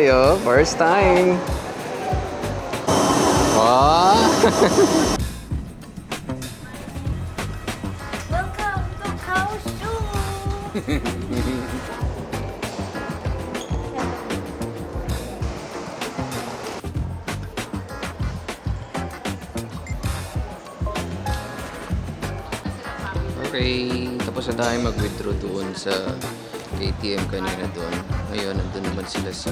tayo. First time. Wow! Welcome to Kaohsiung! Okay, tapos na tayo mag-withdraw doon sa ATM kanina doon. Ngayon, nandun naman sila sa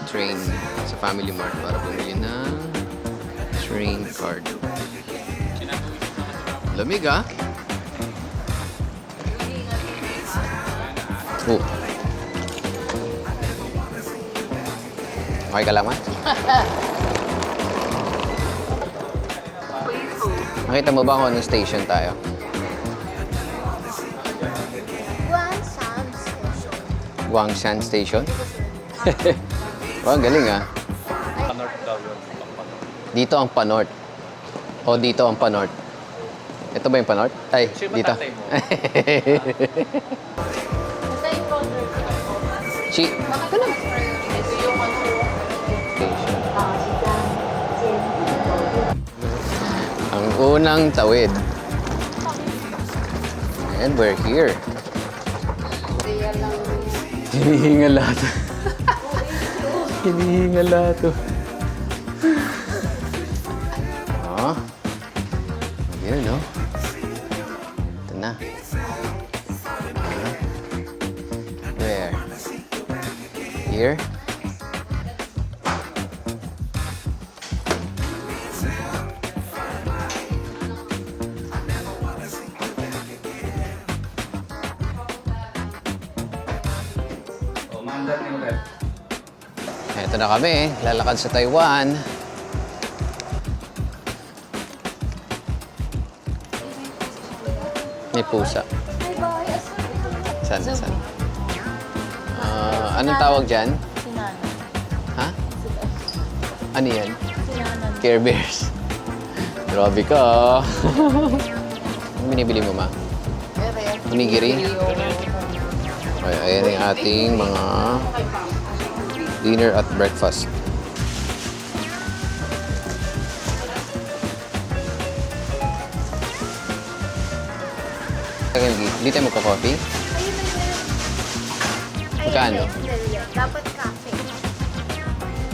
train, sa Family Mart para bumili ng train card. Lamig ah! Oh. Okay ka lang, ma? Nakita mo ba kung anong station tayo? Guangshan Station. Guangshan Station? Wow, galing ah. Dito ang Panort. O dito ang Panort. Ito ba yung Panort? Ay, dito. Ito yung folder ko. Si... Ito lang. Ito yung Ang unang tawid. And we're here. Hinihingal lahat. Hinihingal lahat. Oh. Yun, no? Ito na. Where? Here? Ito na kami, lalakad sa Taiwan. May pusa. Saan? Saan? Anong tawag dyan? Sinanan. Ha? Ano yan? Sinanan. Care Bears. Grabe ka. Ano binibili mo, ma? Onigiri? Ay, ayan yung ating mga dinner at breakfast. Hindi tayo magka-coffee? Magkano? Dapat cafe.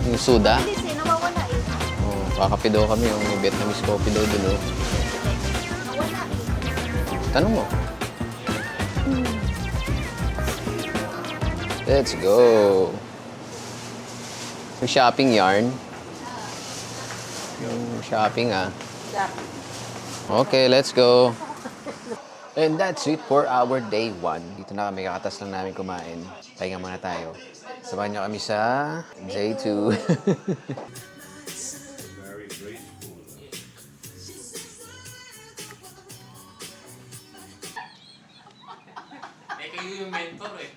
Yung soda? Hindi, nawawala eh. Oh, kakape daw kami. Yung Vietnamese coffee daw dun. Oh. Nawala eh. Tanong mo. Let's go. Yung shopping yarn. Yung shopping ah. Okay, let's go. And that's it for our day 1. Dito na kami, kakatas lang namin kumain. Pahinga muna tayo. Samahan niyo kami sa day 2. Kayo yung mentor eh.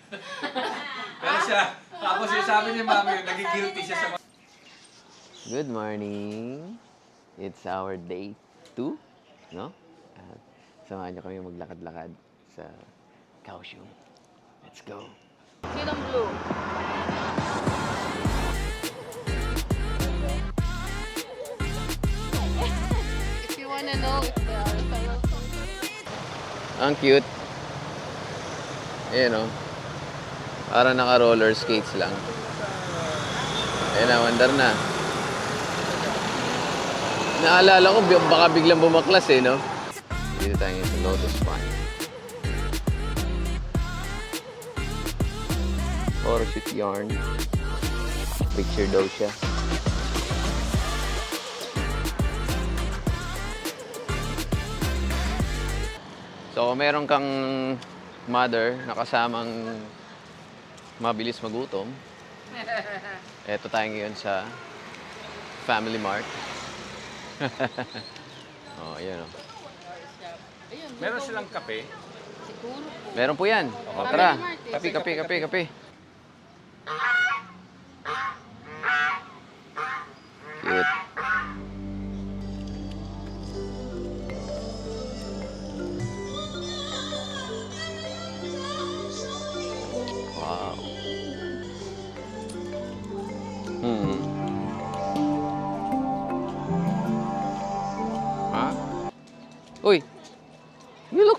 Pero siya, tapos yung sabi ni Mami, nagigilty siya sa... Good morning. It's our day 2, no? At samahan niyo kami maglakad-lakad sa Kaohsiung. Let's go. Sinong blue? If you wanna know if they are Ang cute. Ayan o. Para naka-roller skates lang. Ayan na, wandar na. Naalala ko, baka biglang bumaklas eh, no? Dito tayo sa Lotus Pond. Photoshoot yarn. Picture daw siya. So, kung meron kang mother na kasamang mabilis magutom, eto tayo ngayon sa Family Mart. Oh, ayan o. Meron silang kape. Meron po yan. O, tara. Kape, kape, kape, kape. Cute. Wow.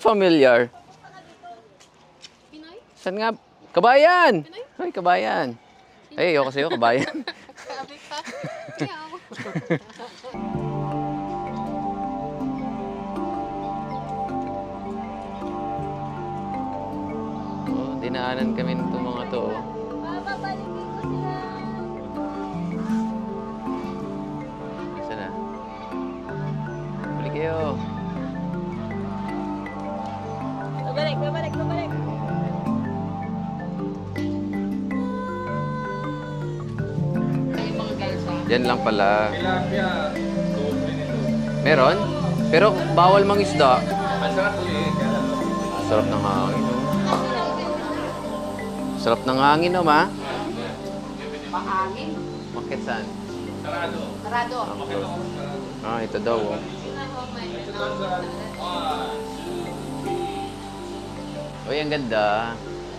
familiar. Pinoy? Saan nga? Kabayan! Ay, kabayan. Ay, ayoko sa'yo, kabayan. Sabi ka. Kaya ako. Oh, dinaanan kami nito mga to. Oh. Bababalikin ko sila. Saan na? Balik kayo. Babalik. Yung mga guys Diyan lang pala. Tilapia. Doble nito. Meron? Pero bawal mangisda. Ang sarap ulit. Sarap ng hangin, oh. Sarap ng hangin, oh, ma. Mahangin. Bakit saan? Sarado. Sarado. Ah, ito daw, oh. Uy, ang ganda.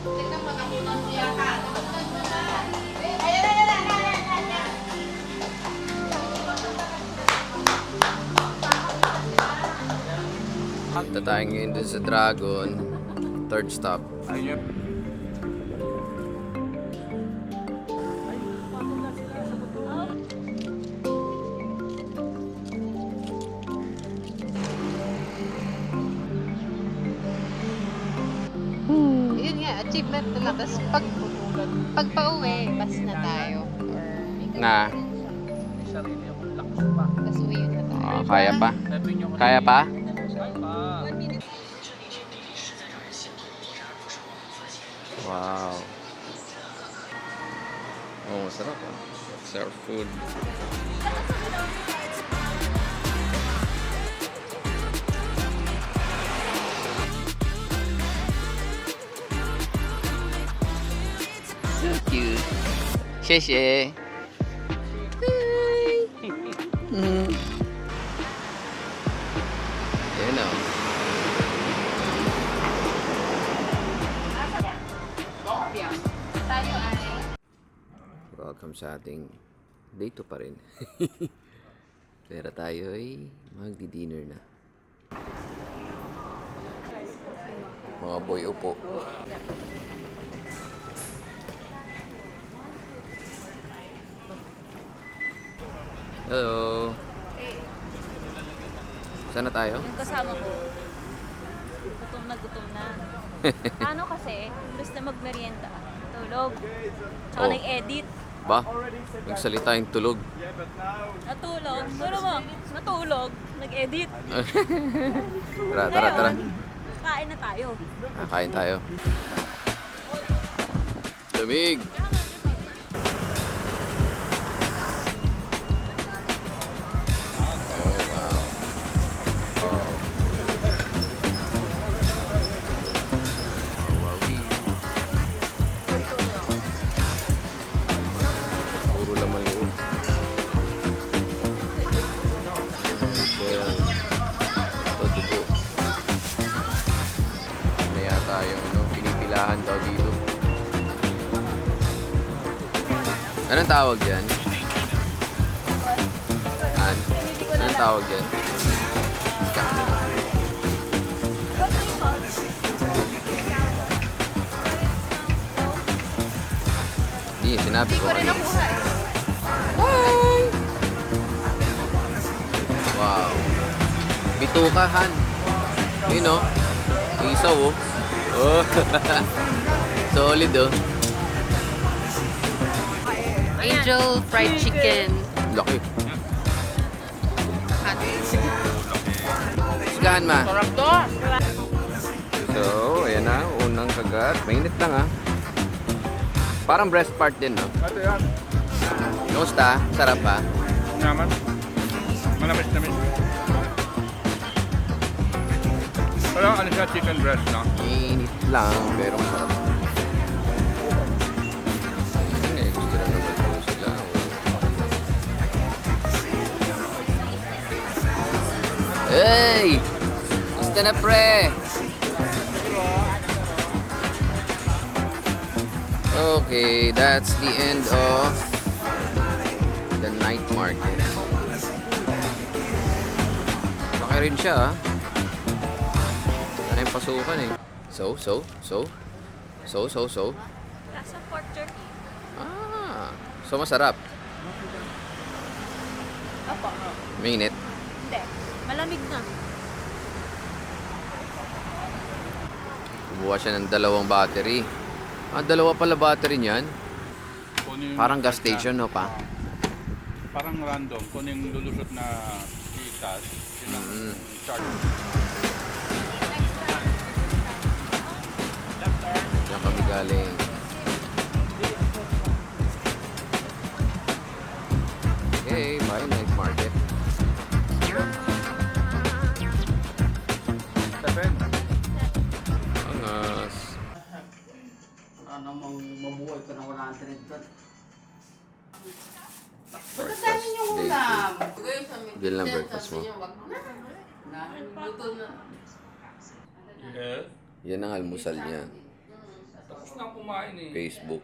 Tignan mo, nakunan siya ka. Punta tayo ngayon dun sa Dragon. Third stop. Ayun. Yun nga, achievement na lang. Tapos pag pauwi, bus na tayo. Or, Na, May sarili akong lakas pa. tapos uwi na tayo. kaya pa? Sabi niyo kasi. Kaya pa? Kaya pa. Wow. Oh, sarap ah. Surf food. So cute. Sheshe. Ayan o. Tayo ay... Welcome sa ating day 2 pa rin. Pero tayo ay magdi-dinner na. Mga boy upo. Hello. Saan na tayo? Yung kasama ko, gutom na. Ano kasi, imbes na magmerienda, tulog. Tsaka Oh. nag-edit. Ba? Nagsalita yung tulog. Natulog. Pero mo, natulog. Nag-edit. Tara. Kain na tayo. Kain tayo. Lamig! Puro laman loob. Ito, dugo. Ano yata yung pinipilahan daw dito. Anong tawag yan? Anong tawag yan? Hindi, sinabi ko kanina. Wow. Bitukahan. Yun o. Yung isaw o. Oh. Solid o. Angel fried chicken. Laki. Sigahan ma. Sarap to. So, ayan na. Unang kagat. Mainit lang ah. Parang breast part din, no? Ito yan. Kumusta? Sarap ba? Naman. Manamis-namis. Pero ano siya, chicken breast, no? Mainit lang, pero masarap. Eh, gusto na naman po sila. Hey! Gusto na pre! Okay, that's the end of the night market. Laki rin siya, ah. Sana tayong pasukan eh. So? Lasa pork jerky. So masarap. Opo. Mainit. Hindi. Malamig na. Bubuha siya ng 2 battery. 2 pala battery niyan. Kunin yung Parang gas charge na- station, no pa? Parang random. Kung yung lulusot na itas, yun ang charge. Diyan kami galing. Okay, bye night market. Angas. Ano mong mabuhay ka na 100 doon. Breakfast day 2. Bill ng breakfast mo. Eh, Yan ang almusal niya. tapos na kumain eh. Facebook.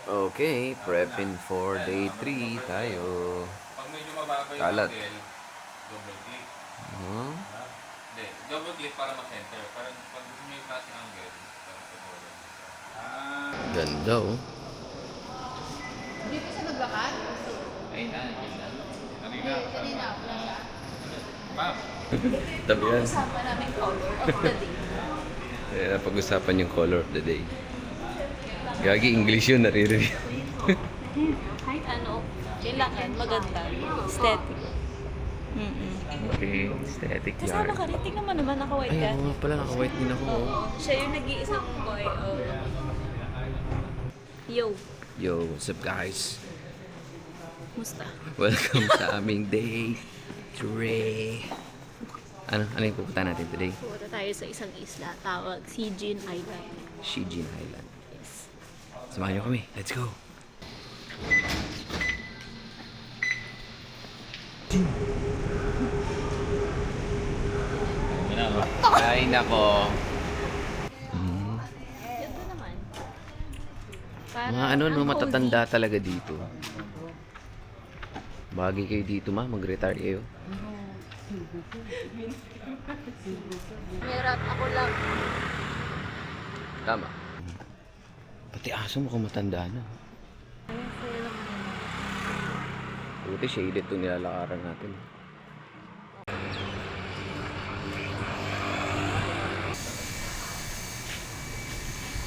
Okay, prepping for day 3 tayo. Pag medyo mababa yung Kalat. angle, double click. Huh? Hindi, double click para ma-center. Para pag gusto nyo yung klase angle, tutuloy. Ganda oh. Hindi pa siya naglakad? Ayun na. Kanina. Kanina, wala siya. Ma'am. Tabi yan. Usapan namin color of the day. Napag-usapan yung color of the day. Gagi, English yun, naririnig. Kahit ano, kailangan maganda. Aesthetic. Okay, aesthetic Kasama ka rin. Tingnan mo naman, naka-white Ay, ka. oo nga pala, naka-white din ako. Oh. Oo. Siya yung nag-iisang boy. Oh. Yo. Yo, what's up guys? Musta? Welcome sa aming day 3. Ano yung pupunta natin today? Pupunta tayo sa isang isla. Tawag Sijin Island. Shijin Island. Yes. Samahan niyo kami. Let's go! Ay, nako. Ganda naman. Parang Mga ano, no, ang matatanda talaga dito. Bagay kayo dito, ma. Mag-retire kayo. cozy. Meron ako lang. Tama. Pati aso mukhang matanda na. Buti shaded itong nilalakaran natin.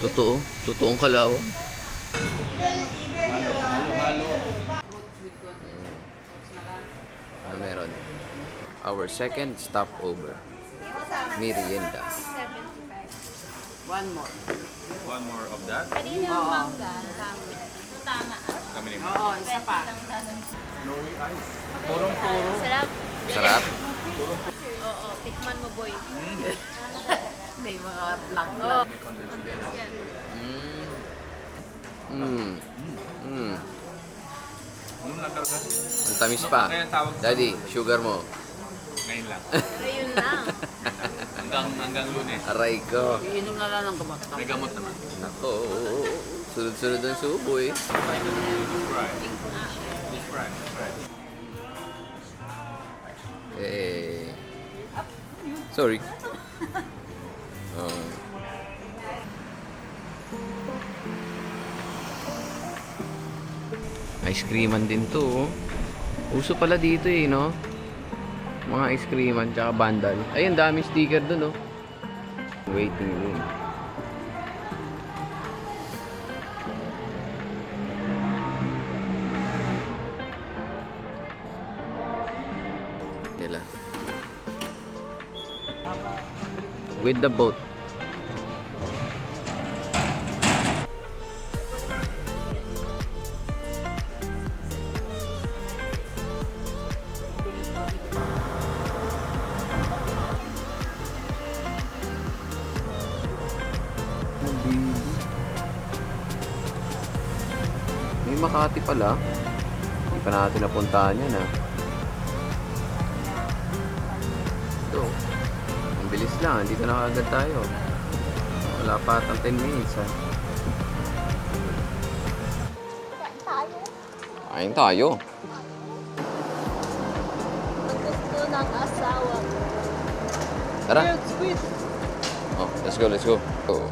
Totoo. Totoong kalaw. Ano meron? Our second stopover. Merienda. One more. One more of that. Kanina yung mangga. Tama. Kami ni Oo, isa pa. Sarap. Sarap? Oo, tikman mo boy. May mga lang. Oo. Ano lang talaga? Ang tamis pa. Kaya tawag sa- Daddy, sugar mo. Ngayon lang. Ayun lang. Hanggang Lunes. Aray ko. Iinom na lang ng gamot. May gamot naman. Nako. Sunod-sunod ang subo eh. Fry. Deep fry. Eh. Sorry. Ice creaman din to. Oh. Uso pala dito eh, no? Mga ice creaman tsaka bandal. Ayun, daming sticker dun, oh. Waiting room. Nila. With the boat. May Makati pala. Hindi pa natin napuntahan yan, ha. Ito. Ang bilis lang. Dito na agad tayo. Wala pa atang 10 minutes, ha. Kain tayo. Ang gusto asawa. Tara. Oh, let's go, let's go. Oh.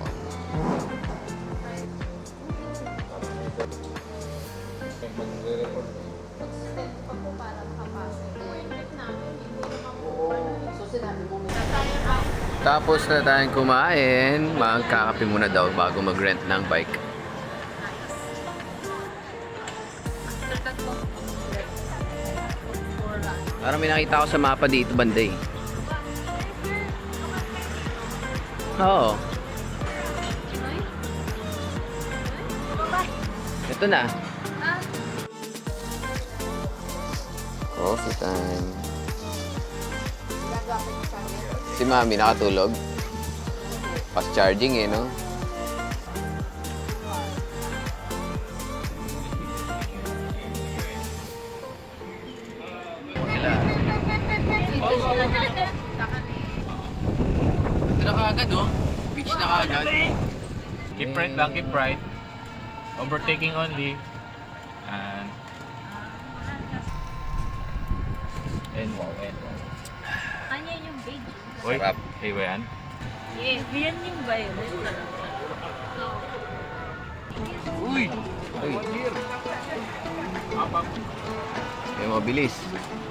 Tapos na tayong kumain, magkakape muna daw bago mag-rent ng bike. Parang may nakita ko sa mapa dito, banday. Oo. Ito na. Coffee time. Si Mami nakatulog. Fast charging eh, no? Sila. Ito na kaagad, no? Beach na kaagad. Keep right lang, keep right. Overtaking only. And wow, and wow. Kanya yung beige. Uy, Sarap. hey ba yan? Yeah, yan yung violet. Uy! Uy! Ay, mabilis.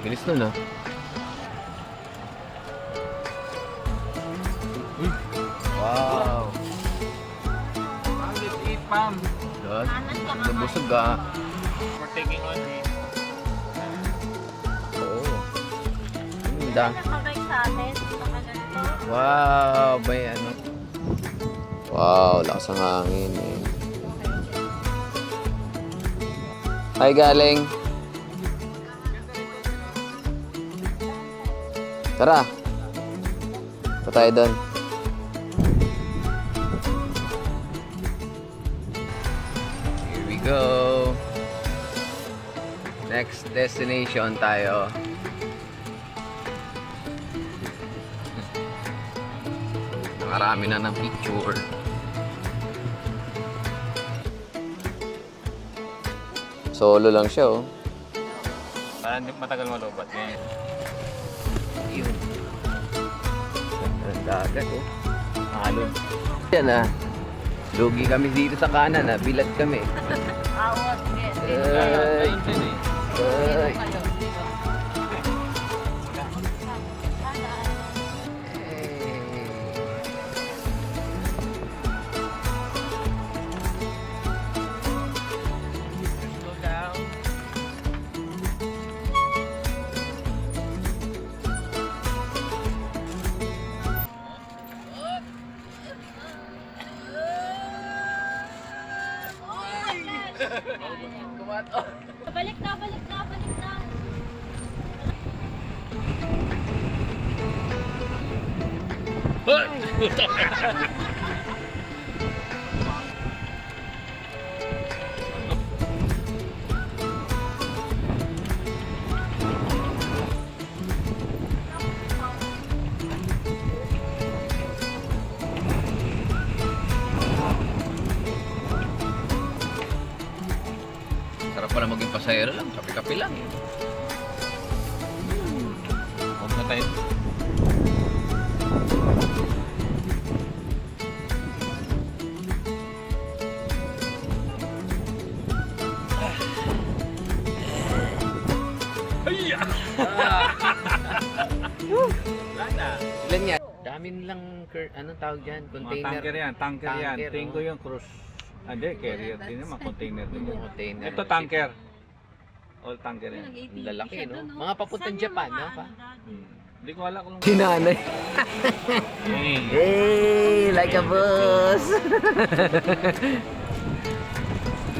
Bilis nun, ah. Uy! Wow! Let's eat, Pam. God, nabusog ah. Overtaking only. Oo. Ganda. Nakabay sa atin. Nakaganto. Wow! May ano. Wow! Lakas ang hangin eh. Hi, galing. Tara. Ito tayo doon. Here we go. Next destination tayo. Marami na ng picture. Solo lang siya, oh. Parang di matagal malubat ngayon. Yun. Ang dagat, oh. Alon. Yan, ah. Lugi kami dito sa kanan, ah. Bilad kami. Awas. Ay. Ay. Balik na, balik na, balik na. Sarap pala maging pasahero lang. Kape-kape lang, eh. Huwag na tayo. Ilan yan? Dami nilang, anong tawag dyan? Mga Container. tanker yan, tanker yan. Tanker, Tingin oh. ko yung cruise. Hindi, carrier din naman, container din yan. Container. Ito tanker. All tanker yan. Ang lalaki, no? Mga papuntang Japan, no? Pa? Hindi ko alam kung... Sinanay. Hey, like a boss.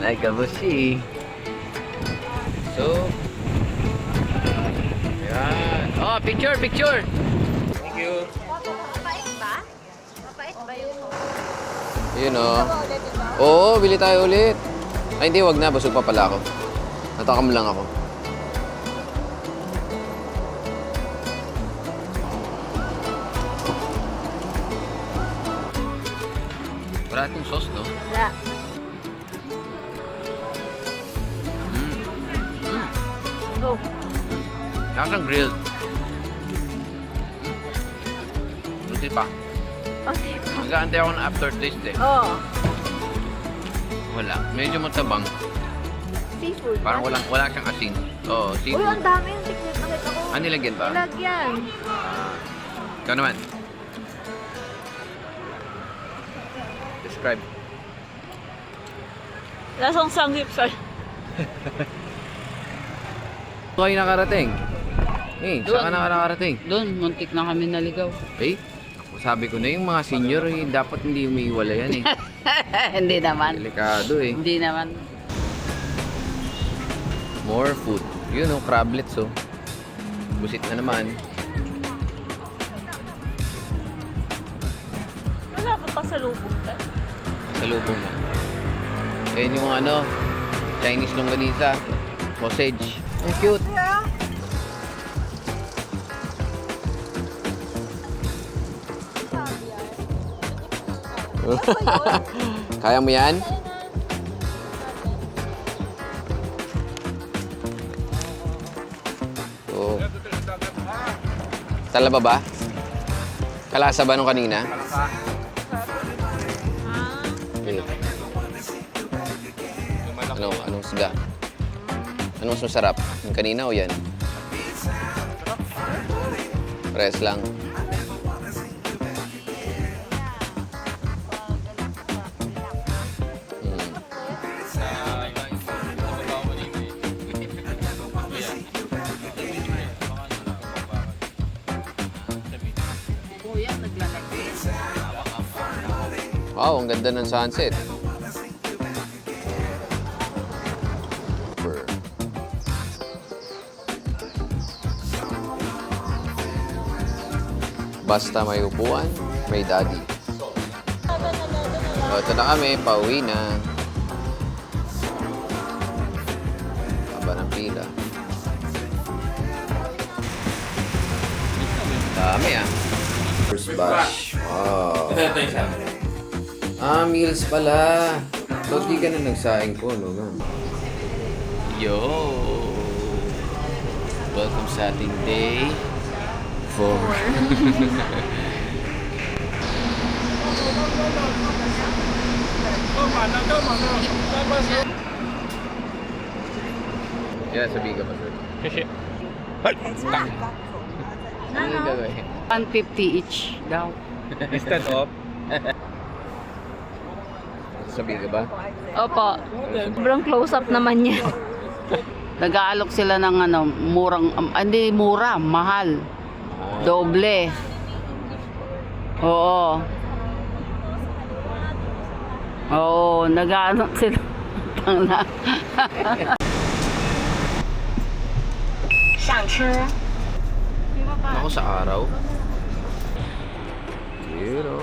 Like a boss, eh. So, yan. Oh, picture, picture. Thank you. Mapait ba? Mapait ba yung Yun, oh. Oo, bili tayo ulit. Ay, hindi, wag na. Busog pa pala ako. Natakam lang ako. Wala itong sauce, no? Wala. Oh. Kasang grilled. Buti pa. Pati pa. Nag-aantay ako ng aftertaste eh. Oo. Wala. Medyo matabang. Seafood. Parang wala siyang asin. Oo, Uy, seafood. ang dami yung tiklit. Nakita ko. Ah, nilagyan ba? Nilagyan. Ikaw naman. Describe. Lasang sanggip sa... Kayo nakarating? Saan ka nakarating? Doon, muntik na kami naligaw. Eh, sabi ko na yung mga senior, dapat hindi umiiwala yan eh. Hindi naman. Delikado eh. Hindi naman. More food. Yun oh, crablets oh. Busit na naman. Wala ka pa sa lubog ka. Salubong na. Ayun yung ano, Chinese longganisa. Sausage. Ang cute. Kaya mo yan? Oh. Talaba ba? Kalasa ba nung kanina? Okay. Anong siga? Anong mas masarap? Yung kanina o yan? Pares lang. Kuya, naglalagay. Wow, ang ganda ng sunset. Basta may upuan, may daddy. O, ito na kami, pauwi na. Haba ng pila. Dami ah. First batch. Wow. Ito yung sabi. Ah, meals pala. Ba't di ka na nagsaing ko, no? Yo! Welcome sa ating day 4. Yeah, sabi ka pa, sir. Ano yung gagawin? 150 each daw. Instead of? Sabi ka ba? Opo. Sobrang close-up naman yan. Nag-aalok sila ng ano, murang, hindi mura, mahal. Doble. Oo. Oo, nag-aalok sila. Tangla. Ako sa araw. Zero.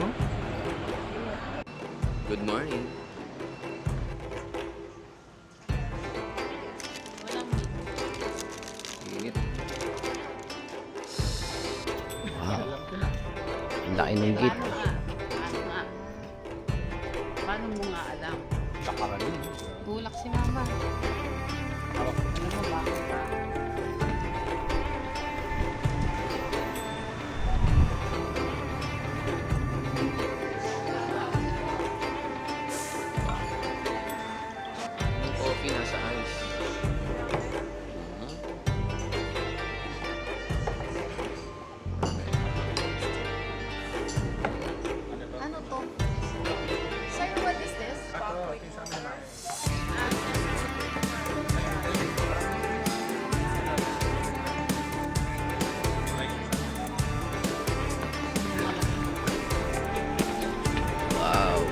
Good morning. Init. Wow. Ang laki ng gate. Paano mo nga alam? Bulak si mama. Alam mo ba? Yung coffee nasa ice. Ano to? Sir, what is this? Wow.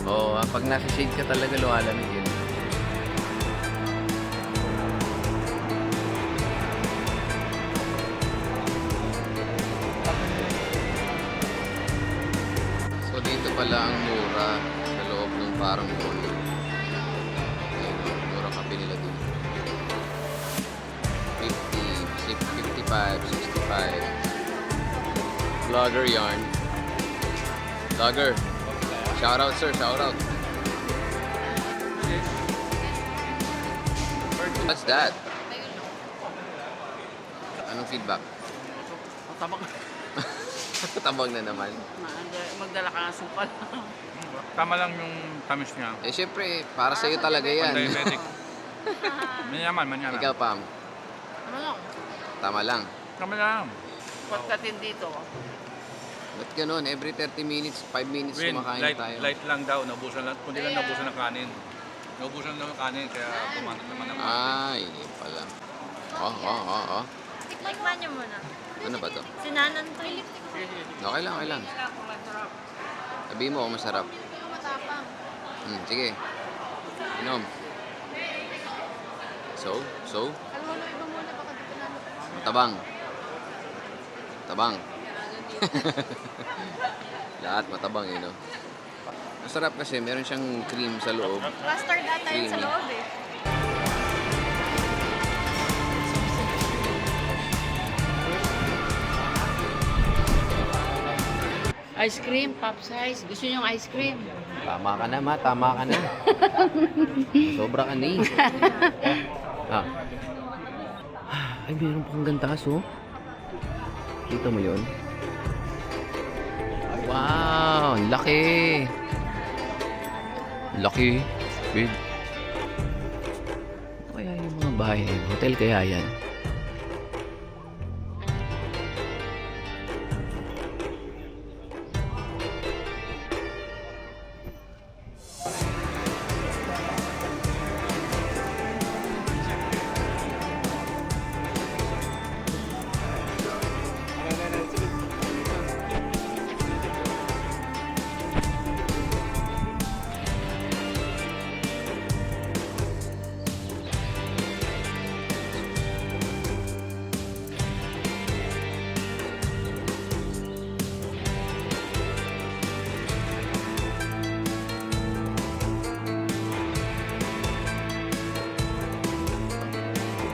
Oo, pag nasa shade ka talaga lumalamig yun. So dito pala ang mura sa loob ng parang mall. Ayun, mura kape nila dito. 50, 55, 65. Vlogger yarn. Vlogger. Shout out, sir. Shout out. What's that? Anong feedback? Matabak. Tabang na naman. Magdala ka ng sukal. Tama lang yung tamis niya. Eh, syempre, para sa'yo talaga yan. Diabetic. Manyaman. Ikaw, Pam. Ano lang? Tama lang. Tama lang. Pagkatin dito. Ba't ganun? Every 30 minutes, 5 minutes Win, kumakain tayo. light lang daw. Naubusan lang. Kundi lang naubusan ng kanin. Naubusan lang ng kanin. Kaya pumanat naman ako. Ay, yun pala. Oh. Tikman niyo muna. Ano ba to? Sinanan to eh. Okay lang. Sabihin mo kung masarap. Sige. Inom. So? Matabang. Lahat matabang no? Masarap kasi meron siyang cream sa loob. Custard ata yun sa Creamy. loob eh. Ice cream, pop size. Gusto niyo yung ice cream? Tama ka na, tama ka na. Sobra ka na eh. Ay, meron pang gantas oh. Kita mo yun? Wow, laki. Laki. Big. Kaya yung mga bahay, hotel kaya yan.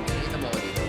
Nakita mo ako dito.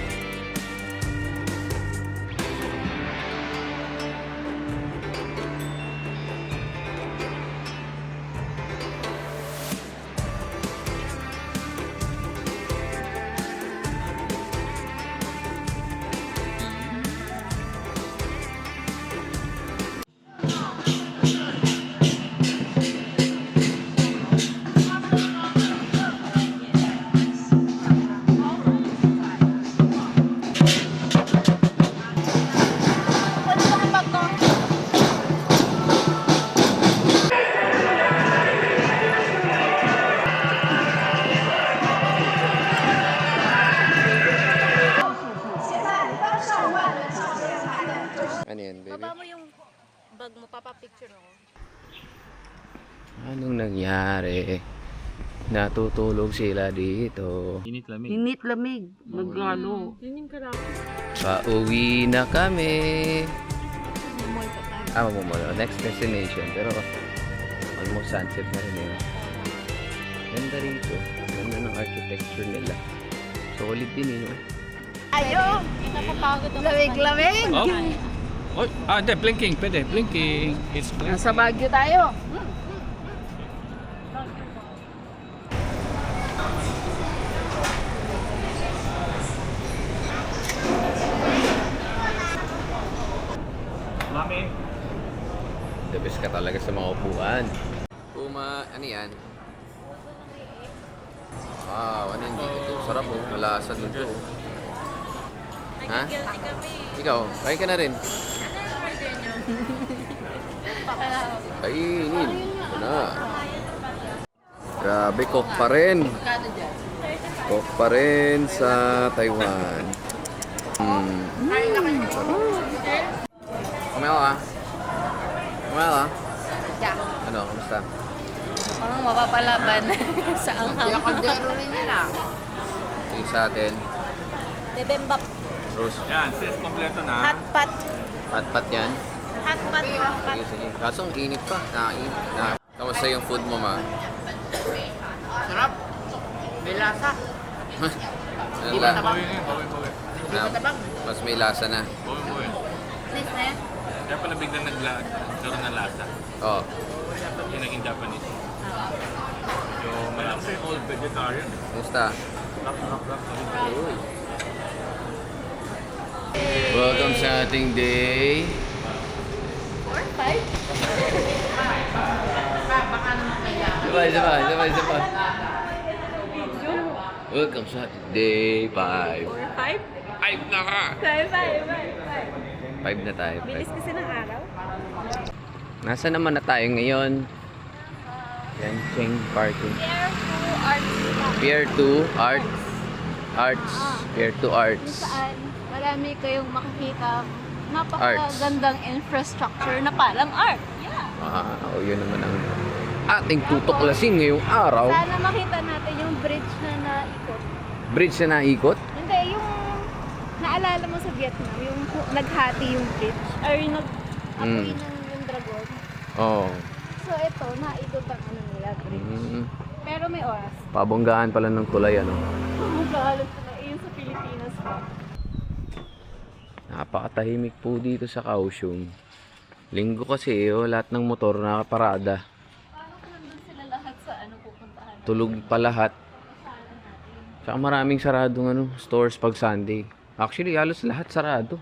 Ano yan, baby? Baba mo yung bag mo, papapicture ako. Anong nangyari? Natutulog sila dito. Init lamig. Magano. Pauwi na kami. Mamumula. Next destination. Pero almost sunset na rin yun. Ganda rito. Ganda ng architecture nila. Solid din yun. Ayaw! Napapagod ako. Lamig! Oh? Hindi. Blinking. Pwede. Blinking. It's blinking. Nasa Baguio tayo. Mami. The best ka talaga sa mga upuan. Ano yan? Wow, ano yun dito? Sarap oh. Malasa dun to. Ha? Guilty kami. Ikaw, kain ka na rin. Kainin. Ito na. Grabe, cook pa rin. Cook pa rin sa Taiwan. Kumail ka? Kumail ka? Yeah. Ano, kamusta? Parang mapapalaban sa anghang. Kaldero rin nila. Yung sa atin, Bebembap. Rose. Yan. Sis, kompleto na. Hotpot. Pat-pat yan. Hotpot. Hotpot. Sige, sige. Kaso ang init pa. Nakainit na. Kamusta yung food mo, ma? Sarap. May lasa. Ano Di ba lang? tabang? Bawi. Na, mas may lasa na. Bawi. Nice na yan. Kaya pala biglang nagkaroon ng lasa. Oh. Yung naging Japanese. Medyo malaki. All vegetarian. Kumusta? Rock. Welcome sa ating day. 4, 5? Sabay. Welcome sa ating day 5. 5? 5 na ka! 5. 5 na tayo. Bilis kasi ng araw. Nasa naman na tayo ngayon? Yancheng Parking. Pier 2 Arts. Pier 2 Arts. Saan marami kayong makikita napakagandang infrastructure na parang art. Yeah. Yun naman ang ating tutuklasin ngayong araw. Sana makita natin yung bridge na naikot. Bridge na naikot? Hindi, yung naalala mo sa Vietnam, yung naghati yung bridge, or yung nag-apoy ng yung dragon. Oo. So ito, naikot ang ano nila, bridge. Pero may oras. Pabonggaan pala ng tulay, ano? Magagalot na yun sa Pilipinas pa. Napakatahimik po dito sa Kaohsiung. Linggo kasi, lahat ng motor nakaparada. Paano kung nandun sila lahat sa ano pupuntahan? Tulog pa lahat. Tsaka maraming saradong stores pag Sunday. Actually, halos lahat sarado.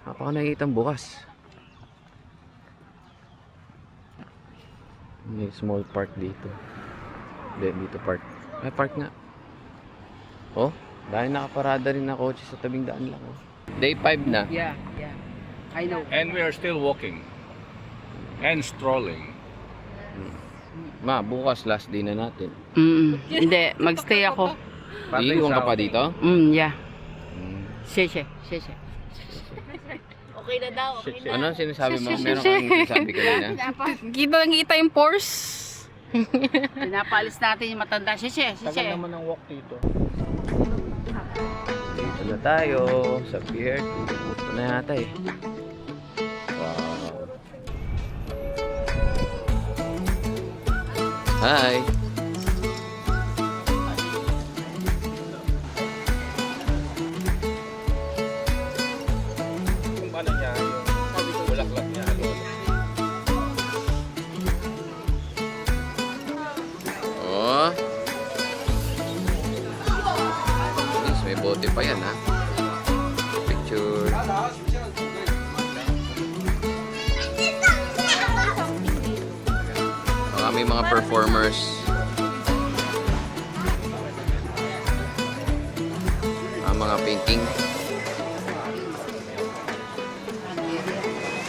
Napaka nakikitang bukas. May small park dito. Dito park. May park nga. Oh, dahil nakaparada rin na kotse sa tabing daan lang. Oh. Day 5 na. Yeah. I know. And we are still walking. And strolling. Ma, bukas last day na natin. Hindi, magstay ako. Iiwan ka pa dito? Yeah. Sheshe. Okay na daw, okay na. Ano ang sinasabi mo? Meron kang sinasabi kanina? Kita yung Porsche. Pinapalis natin yung matanda. Sheshe. ang walk dito. Dito na tayo sa Pier 2. Ito na yata eh. Wow. Hi! Kung ano niya, yung bulaklak niya. Oh. Yes, may bote pa yan ha. Picture. May mga performers. Mga painting.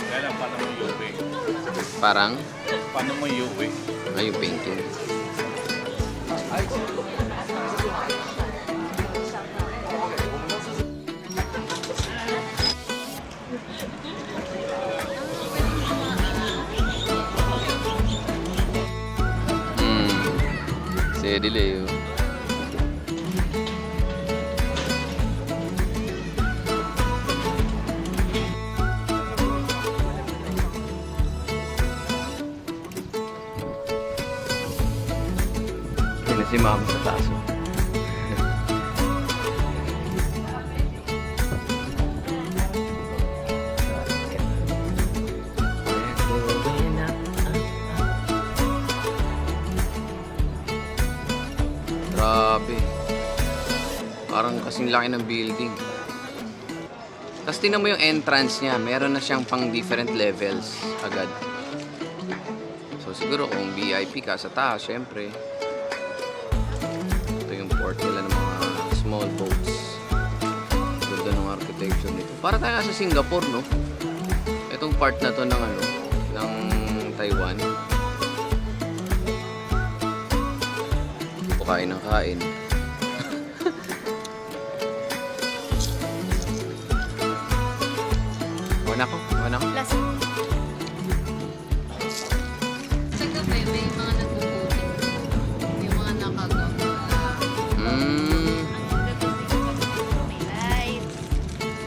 Kaya lang, paano mo yuwi? Parang Paano mo yuwi? yung painting. Delay. Yan na si Mama sa taas. Grabe. Parang kasing laki ng building. Tapos tingnan mo yung entrance niya. Meron na siyang pang different levels agad. So siguro kung VIP ka sa taas, syempre. Ito yung port nila ng mga small boats. Ganda ng architecture nito. Para tayo sa Singapore, no? Itong part na to ng ng Taiwan. Kain ng kain. Wana ko. Sa gabi, may mga nagpuputing. Yung mga nakagawa. May lights.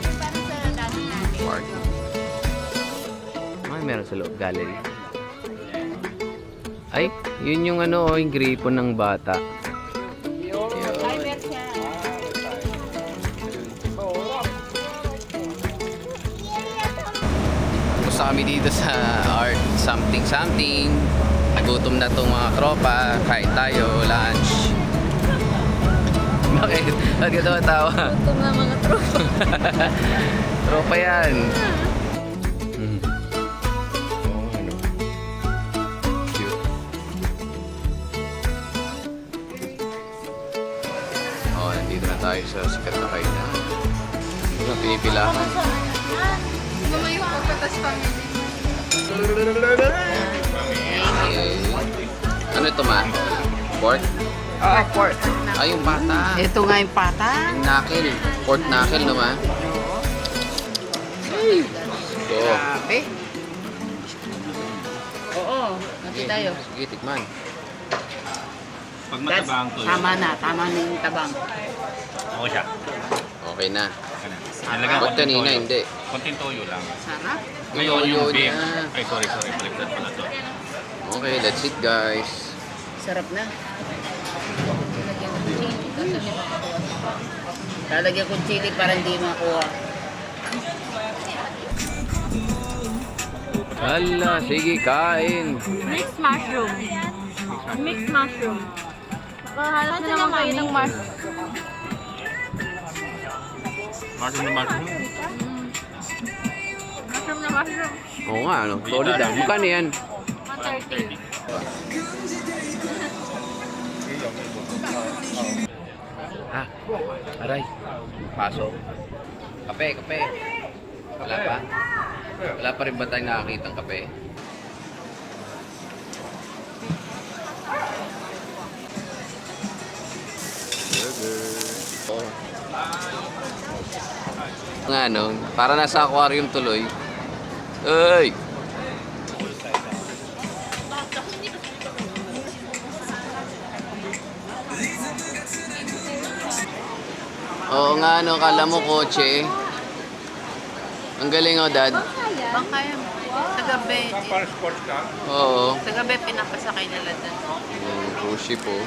Yung parang sa dati natin. Park. Meron sa loob, gallery. Ay, yun yung yung gripo ng bata. Timer siya. Gusto kami dito sa arts. something. Nagutom na tong mga tropa. Kain tayo, lunch. Bakit? Bakit ka tumatawa? Gutom na mga tropa. Tropa yan. Oh, ano? Cute. Oh, nandito na tayo sa sikat na kainan. Ito na pinipilahan. Mama yung pagkatas family. Okay. Ano ito, ma? Pork? Pork. Ay, yung pata. Ito nga yung pata. Yung knuckle. Pork knuckle, no, ma? Ito. Grabe. Oo, Sige, sige, tikman. Pag matabang to, Tama na yung tabang. ako siya. Okay na. Nilagyan Ba't kanina, hindi? Konting toyo lang. Sarap. Ngayon yung beef. niya. Ay, sorry. Baliktad pala to. Okay, that's it, guys. Sarap na. Lalagyan ko chili para hindi makuha. Hala, sige, kain. Mixed mushroom. Mixed mushroom. Nakahanap na naman kayo ng mushroom. Martin na Martin. Mushroom na mushroom. Oo nga, ano? Solid ah. Magkano yan? 130. Ah, aray. Pasok. Kape. Wala pa? Wala pa rin ba tayong nakakita ng kape? Oh. Nga no, para nasa aquarium tuloy. Ay! Oo nga no, kala mo kotse. Ang galing oh, Dad. Bang kaya mo. Tagabi. Para sports ka? Oo. Tagabi pinapasakay nila dun. Cruise ship oh.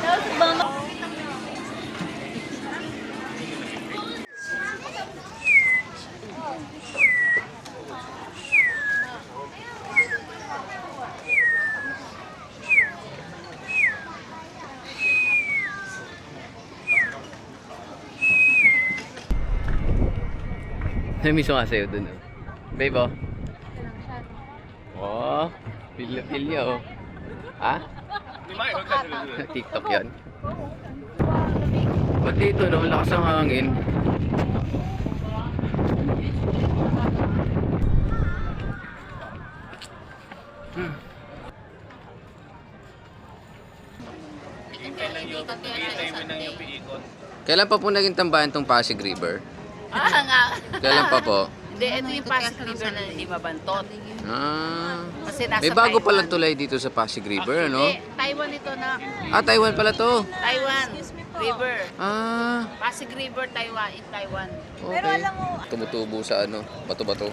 Namiss ko nga sa'yo dun oh. Babe oh. Oh, pilya oh. Ha? TikTok yan. Ba't dito no? Lakas ang hangin. Kailan pa po naging tambahan tong Pasig River? Nga. Kailan pa po? Hindi, ito yung Pasig River na hindi mabantot. Ah. Kasi nasa May bago Taiwan. palang tulay dito sa Pasig River, ano? Hindi, Taiwan ito na. Ah, Taiwan pala to. Taiwan River. Ah, Pasig River, Taiwan, in Taiwan. okay. Tumutubo sa ano, bato-bato.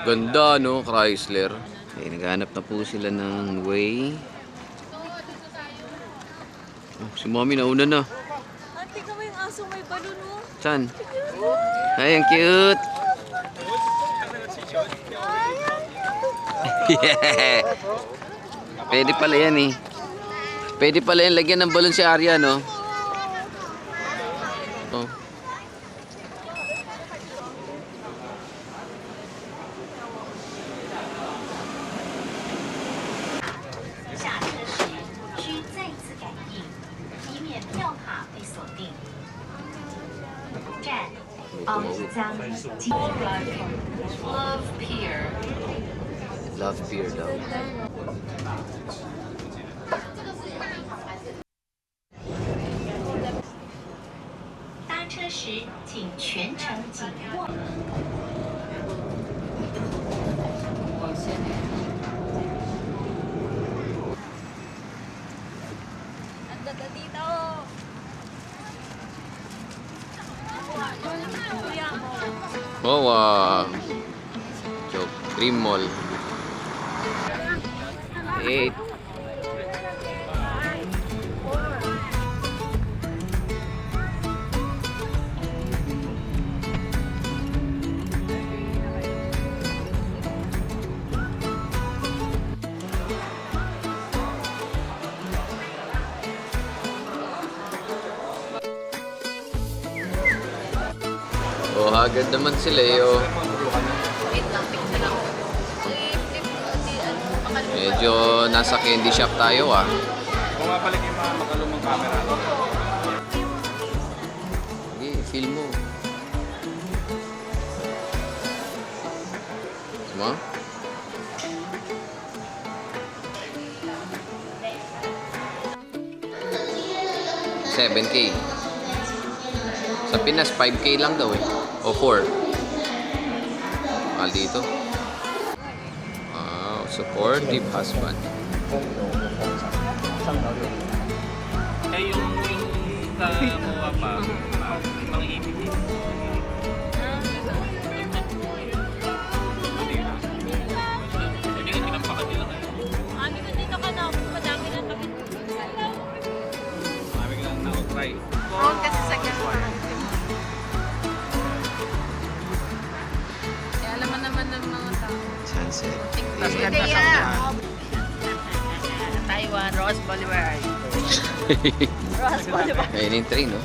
Ganda, no? Chrysler. Okay, naghanap na po sila ng way. Oh, si Mommy nauna na. Ate, ka yung aso may balon mo. Saan? Ay, ang cute! Yeah! Pwede pala yan eh. Pwede pala yan. Lagyan ng balon si Arya, no? Oh. Love beer daw. Ang ganda dito. Kuya mo. Oh, wow. Joke. Dream Mall. 8. Oh, agad naman si Leo. Wait lang, tignan ako. I-flip ko, Medyo nasa candy shop tayo ah. Kung mapalik yung mga magalumang camera. Sige, film mo. Mo? $7K. Sa Pinas, 5K lang daw eh. O 4. Mahal dito. Wow, supportive husband. Eh, yung sa mga pa, mga ibig. Hindi ka tinampakan nila kayo. Ami ko dito ka na, madami na kami. Marami ka lang na-try. Bawang kasi sa gano'n. Kaya alam mo naman ng mga tao. Sunset. Taiwan, Rose Boulevard. Ayun yung train, no?